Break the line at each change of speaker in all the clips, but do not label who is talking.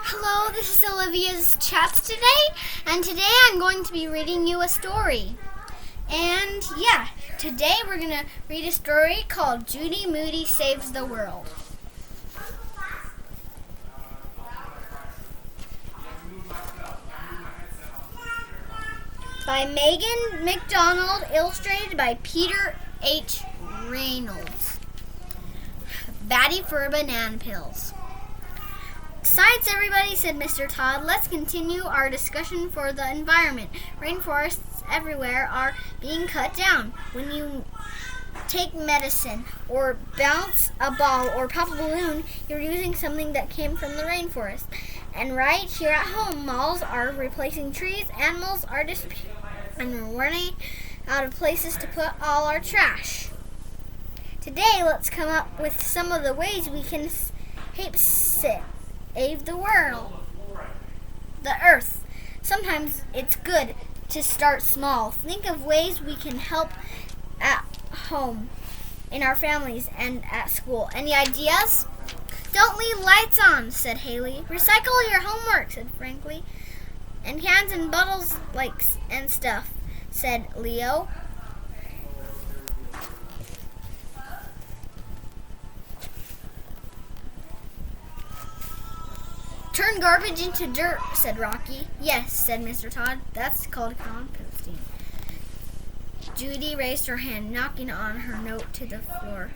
Hello, this is Olivia's Chats today, and today I'm going to be reading you a story. And today we're going to read a story called Judy Moody Saves the World. By Megan McDonald, illustrated by Peter H. Reynolds. Batty for banana peels. Besides everybody, said Mr. Todd, let's continue our discussion for the environment. Rainforests everywhere are being cut down. When you take medicine or bounce a ball or pop a balloon, you're using something that came from the rainforest. And right here at home, malls are replacing trees, animals are disappearing, and we're running out of places to put all our trash. Today, let's come up with some of the ways we can save the world, the earth. Sometimes it's good to start small. Think of ways we can help at home, in our families, and at school. Any ideas? Don't leave lights on, said Haley. Recycle your homework, said Franklin. And cans and bottles and stuff, said Leo. Turn garbage into dirt, said Rocky. Yes, said Mr. Todd. That's called composting. Judy raised her hand, knocking on her note to the floor.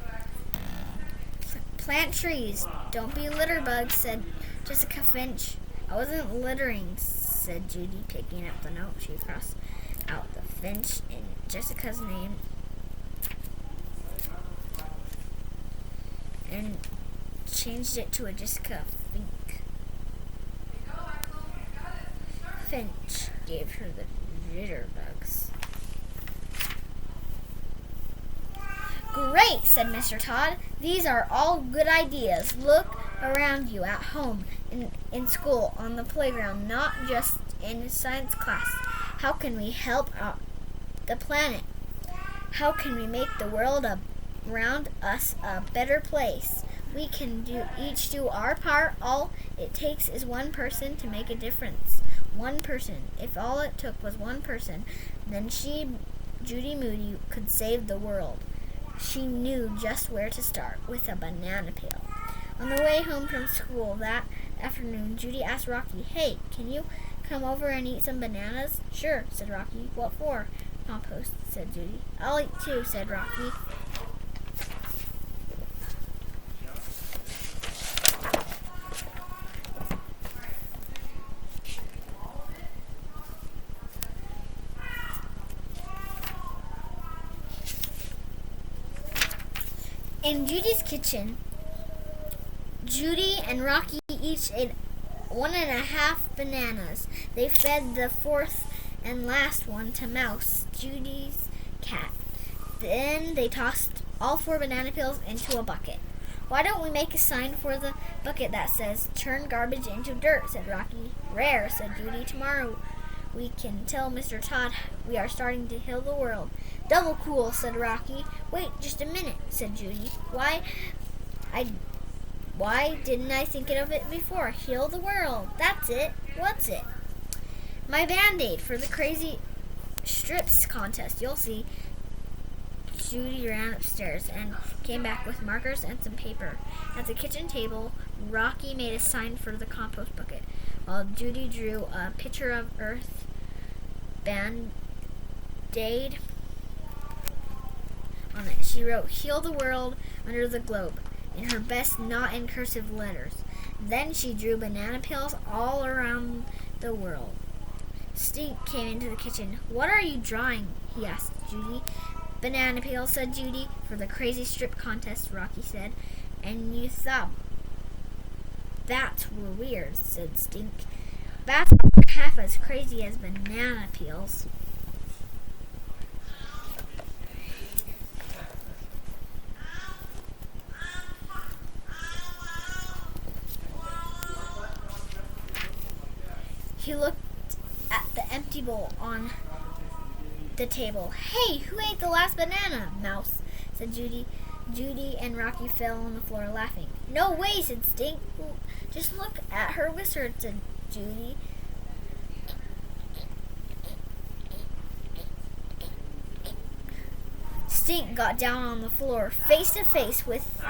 Plant trees. Don't be litter bugs, said Jessica Finch. I wasn't littering, said Judy, picking up the note. She crossed out the Finch in Jessica's name and changed it to a Jessica Fink. Finch gave her the jitterbugs. Great, said Mr. Todd. These are all good ideas. Look around you at home, in school, on the playground, not just in science class. How can we help out the planet? How can we make the world around us a better place? We can each do our part. All it takes is one person to make a difference. One person. If all it took was one person, then Judy Moody, could save the world. She knew just where to start, with a banana peel. On the way home from school that afternoon, Judy asked Rocky, "Hey, can you come over and eat some bananas?" "Sure," said Rocky. "What for?" "Compost," said Judy. "I'll eat too," said Rocky. In Judy's kitchen, Judy and Rocky each ate 1.5 bananas. They fed the fourth and last one to Mouse, Judy's cat. Then they tossed all 4 banana peels into a bucket. "Why don't we make a sign for the bucket that says, 'Turn garbage into dirt,'" said Rocky. "Rare," said Judy. "Tomorrow we can tell Mr. Todd we are starting to heal the world." "Double cool," said Rocky. "Wait just a minute," said Judy. Why didn't I think of it before? Heal the world. That's it. What's it?" "My Band-Aid for the crazy strips contest. You'll see." Judy ran upstairs and came back with markers and some paper. At the kitchen table, Rocky made a sign for the compost bucket, while Judy drew a picture of Earth Band-Aid on it. She wrote, "Heal the world" under the globe, in her best not in cursive letters. Then she drew banana peels all around the world. Stink came into the kitchen. "What are you drawing?" he asked Judy. "Banana peels," said Judy. "For the crazy strip contest," Rocky said. "And you thought bats were weird," said Stink. "Bats are half as crazy as banana peels." He looked at the empty bowl on the table. "Hey, who ate the last banana?" "Mouse," said Judy. Judy and Rocky fell on the floor laughing. "No way," said Stink. Just look at her whiskers, said Judy. Stink got down on the floor, face to face with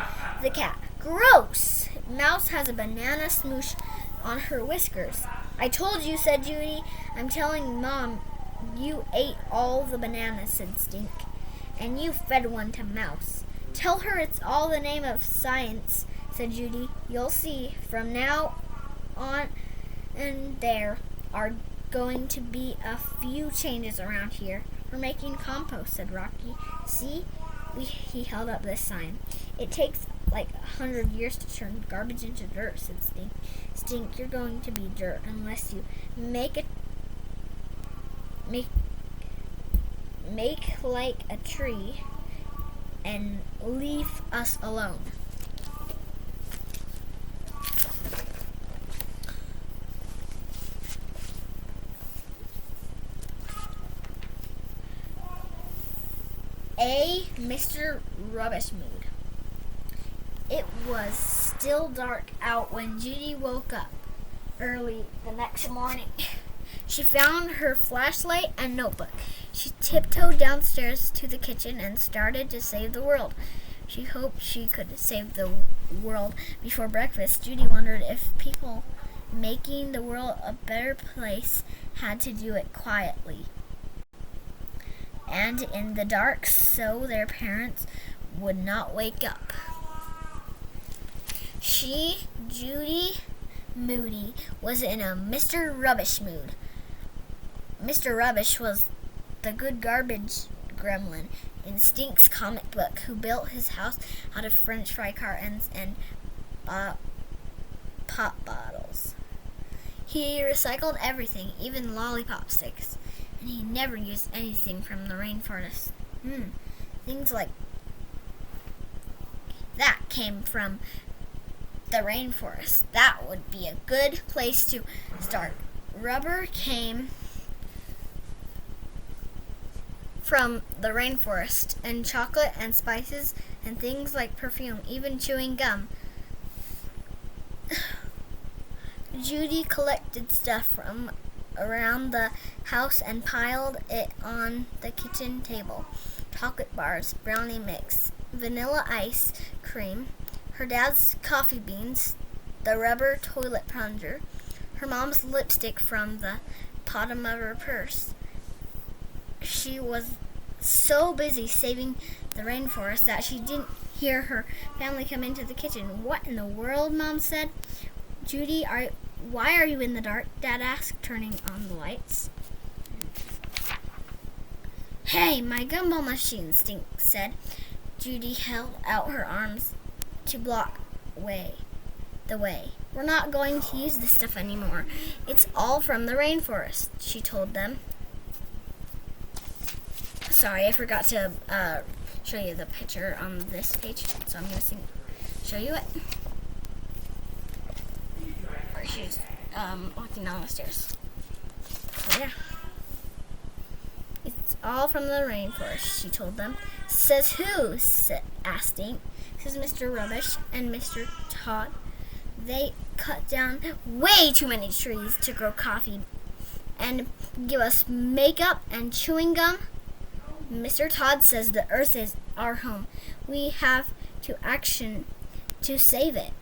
the cat. Gross! Mouse has a banana smoosh on her whiskers. I told you, said Judy. I'm telling Mom you ate all the bananas, said Stink. And you fed one to Mouse. Tell her it's all the name of science, said Judy. You'll see. From now on, and there are going to be a few changes around here. We're making compost, said Rocky. See? He held up this sign. It takes like 100 years to turn garbage into dirt, said Stink. Stink, you're going to be dirt unless you make like a tree and leave us alone. Mr. Rubbish Mood. It was still dark out when Judy woke up early the next morning. She found her flashlight and notebook. She tiptoed downstairs to the kitchen and started to save the world. She hoped she could save the world before breakfast. Judy wondered if people making the world a better place had to do it quietly and in the dark so their parents would not wake up. She, Judy Moody, was in a Mr. Rubbish mood. Mr. Rubbish was the good garbage gremlin in Stink's comic book who built his house out of French fry cartons and pop bottles. He recycled everything, even lollipop sticks, and he never used anything from the rainforest. Things like that came from the rainforest. That would be a good place to start. Rubber came from the rainforest, and chocolate and spices and things like perfume, even chewing gum. Judy collected stuff from around the house and piled it on the kitchen table. Chocolate bars, brownie mix, vanilla ice cream, her dad's coffee beans, the rubber toilet plunger, her mom's lipstick from the bottom of her purse. She was so busy saving the rainforest that she didn't hear her family come into the kitchen. What in the world, Mom said. Judy, why are you in the dark? Dad asked, turning on the lights. Hey, my gumball machine, Stink said. Judy held out her arms to block the way. We're not going to use this stuff anymore. It's all from the rainforest, she told them. Sorry, I forgot to show you the picture on this page, so I'm going to show you it. Where she's walking down the stairs. So, yeah. It's all from the rainforest, she told them. Says who? Asked Stink. Says Mr. Rubbish and Mr. Todd. They cut down way too many trees to grow coffee and give us makeup and chewing gum. Mr. Todd says the earth is our home. We have to action to save it.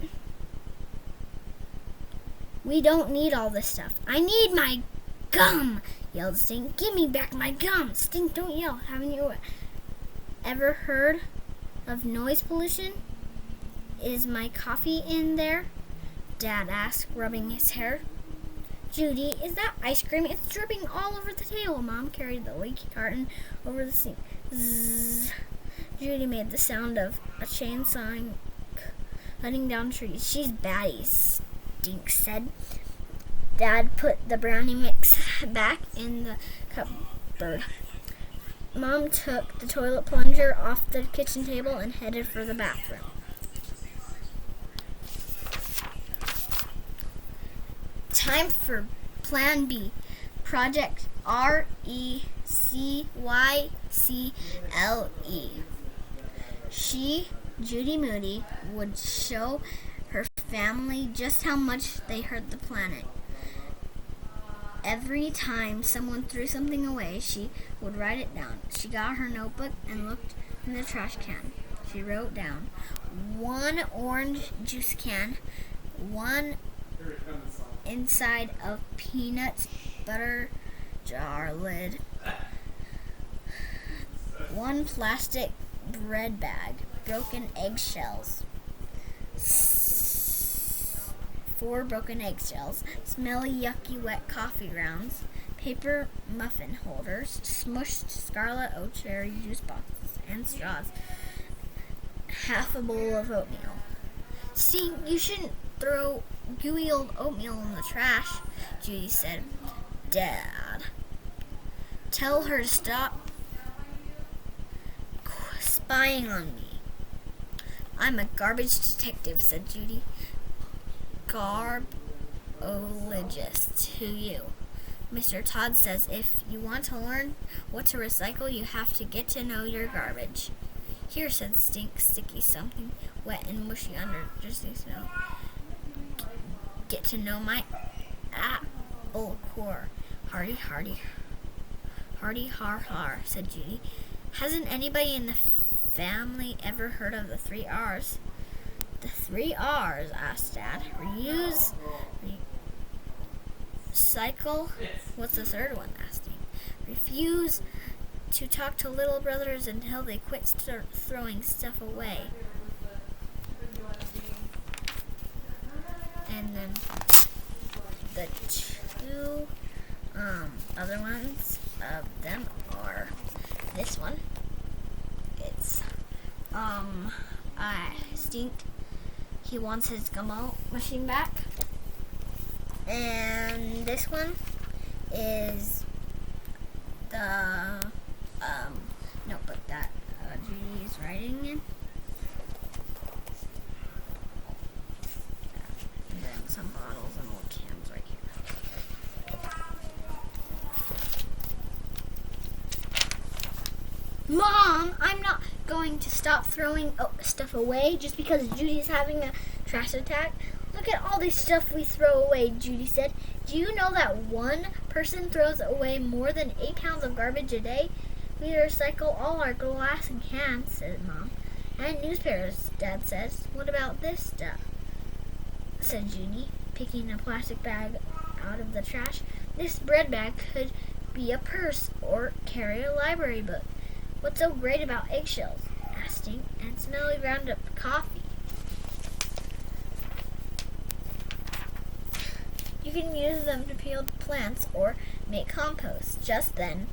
We don't need all this stuff. I need my gum, yelled Stink. Give me back my gum. Stink, don't yell. Haven't you ever heard of noise pollution? Is my coffee in there? Dad asked, rubbing his hair. Judy, is that ice cream? It's dripping all over the table. Mom carried the leaky carton over the sink. Zzz. Judy made the sound of a chainsaw cutting down trees. She's batty, Stink said. Dad put the brownie mix back in the cupboard. Mom took the toilet plunger off the kitchen table and headed for the bathroom. Time for Plan B. Project RECYCLE. She, Judy Moody, would show her family just how much they hurt the planet. Every time someone threw something away, she would write it down. She got her notebook and looked in the trash can. She wrote down 1 orange juice can, 1 inside of peanut butter jar lid, 1 plastic bread bag, broken eggshells, 4 broken eggshells, smelly, yucky, wet coffee grounds, paper muffin holders, smushed scarlet oat cherry juice boxes, and straws, half a bowl of oatmeal. See, you shouldn't throw gooey old oatmeal in the trash, Judy said. Dad, tell her to stop spying on me. I'm a garbage detective, said Judy. Garbologist to you. Mr. Todd says if you want to learn what to recycle, you have to get to know your garbage. Here, said Sticky, something wet and mushy under just the snow. Get to know my apple core. Hardy, har, har, said Judy. Hasn't anybody in the family ever heard of the 3 R's? The 3 R's, asked Dad. Reuse, recycle. What's the third one? asked he. Refuse to talk to little brothers until they quit throwing stuff away. And then the 2 other ones of them are this one. It's Stink. He wants his gummo machine back. And this one is the notebook that Judy is writing in. And then some bottles and old cans right here. Mom, I'm not going to stop throwing stuff away just because Judy's having a trash attack. Look at all this stuff we throw away, Judy said. Do you know that one person throws away more than 8 pounds of garbage a day? We recycle all our glass and cans, said Mom. And newspapers, Dad says. What about this stuff? Said Judy, picking a plastic bag out of the trash. This bread bag could be a purse or carry a library book. What's so great about eggshells? asked Stink, and smelly ground up coffee. You can use them to peel plants or make compost. Just then,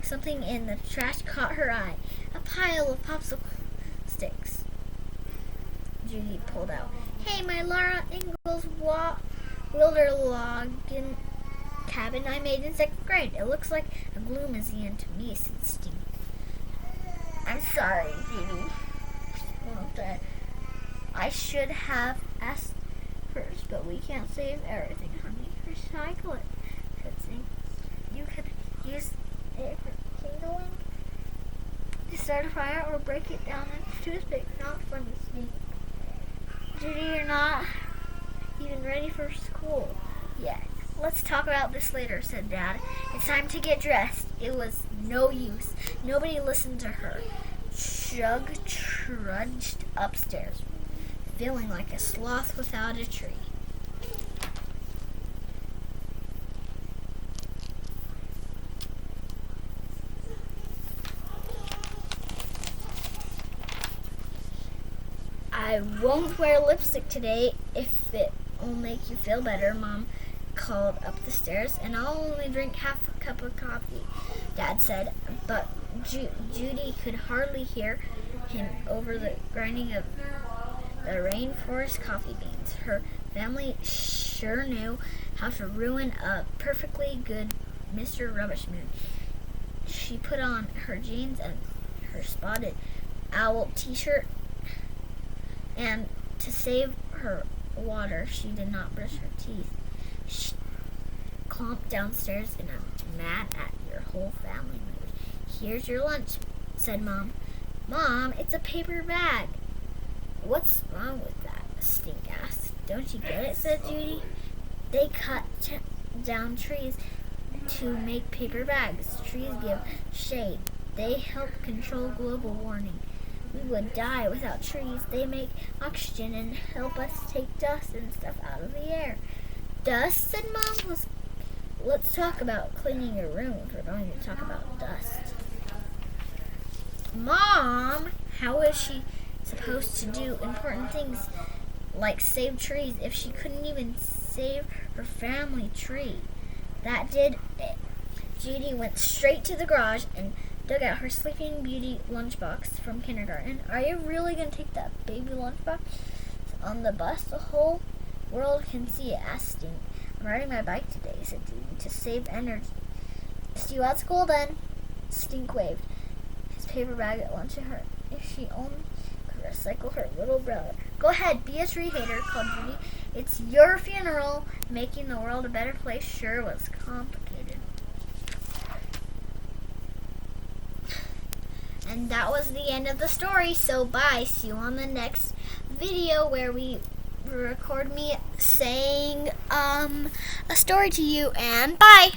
something in the trash caught her eye. A pile of popsicle sticks. Judy pulled out. Hey, my Laura Ingalls Wilder log cabin I made in 2nd grade. It looks like a glue museum to me, said Steve. I'm sorry, Judy. I should have asked first, but we can't save everything, honey. Recycle it, said Steve. You could use it for kindling, to start a fire, or break it down into toothpick. Not funny, Steve. Judy, you're not even ready for school yet. Let's talk about this later, said Dad. It's time to get dressed. It was no use. Nobody listened to her. Shug trudged upstairs, feeling like a sloth without a tree. I won't wear lipstick today if it will make you feel better, Mom called up the stairs, and I'll only drink half a cup of coffee, Dad said, but Judy could hardly hear him over the grinding of the rainforest coffee beans. Her family sure knew how to ruin a perfectly good Mr. Rubbish mood. She put on her jeans and her spotted owl t-shirt, and to save her water, she did not brush her teeth. She clomped downstairs in a mad at your whole family mood. Here's your lunch, said Mom. Mom, it's a paper bag. What's wrong with that? Stink asked. Don't you get it, said Judy. They cut down trees to make paper bags. Trees give shade. They help control global warming. We would die without trees. They make oxygen and help us take dust and stuff out of the air. Dust, said Mom. Let's talk about cleaning your room if we're going to talk about dust. Mom, how is she supposed to do important things like save trees if she couldn't even save her family tree? That did it. Judy went straight to the garage and dug out her Sleeping Beauty lunchbox from kindergarten. Are you really going to take that baby lunchbox on the bus? The whole world can see it, asked Stink. I'm riding my bike today, said Judy, to save energy. See you at school then. Stink waved his paper bag at lunch at her. If she only could recycle her little brother. Go ahead, be a tree hater, called Judy. It's your funeral. Making the world a better place sure was complicated. And that was the end of the story, so bye. See you on the next video where we record me saying a story to you, and bye.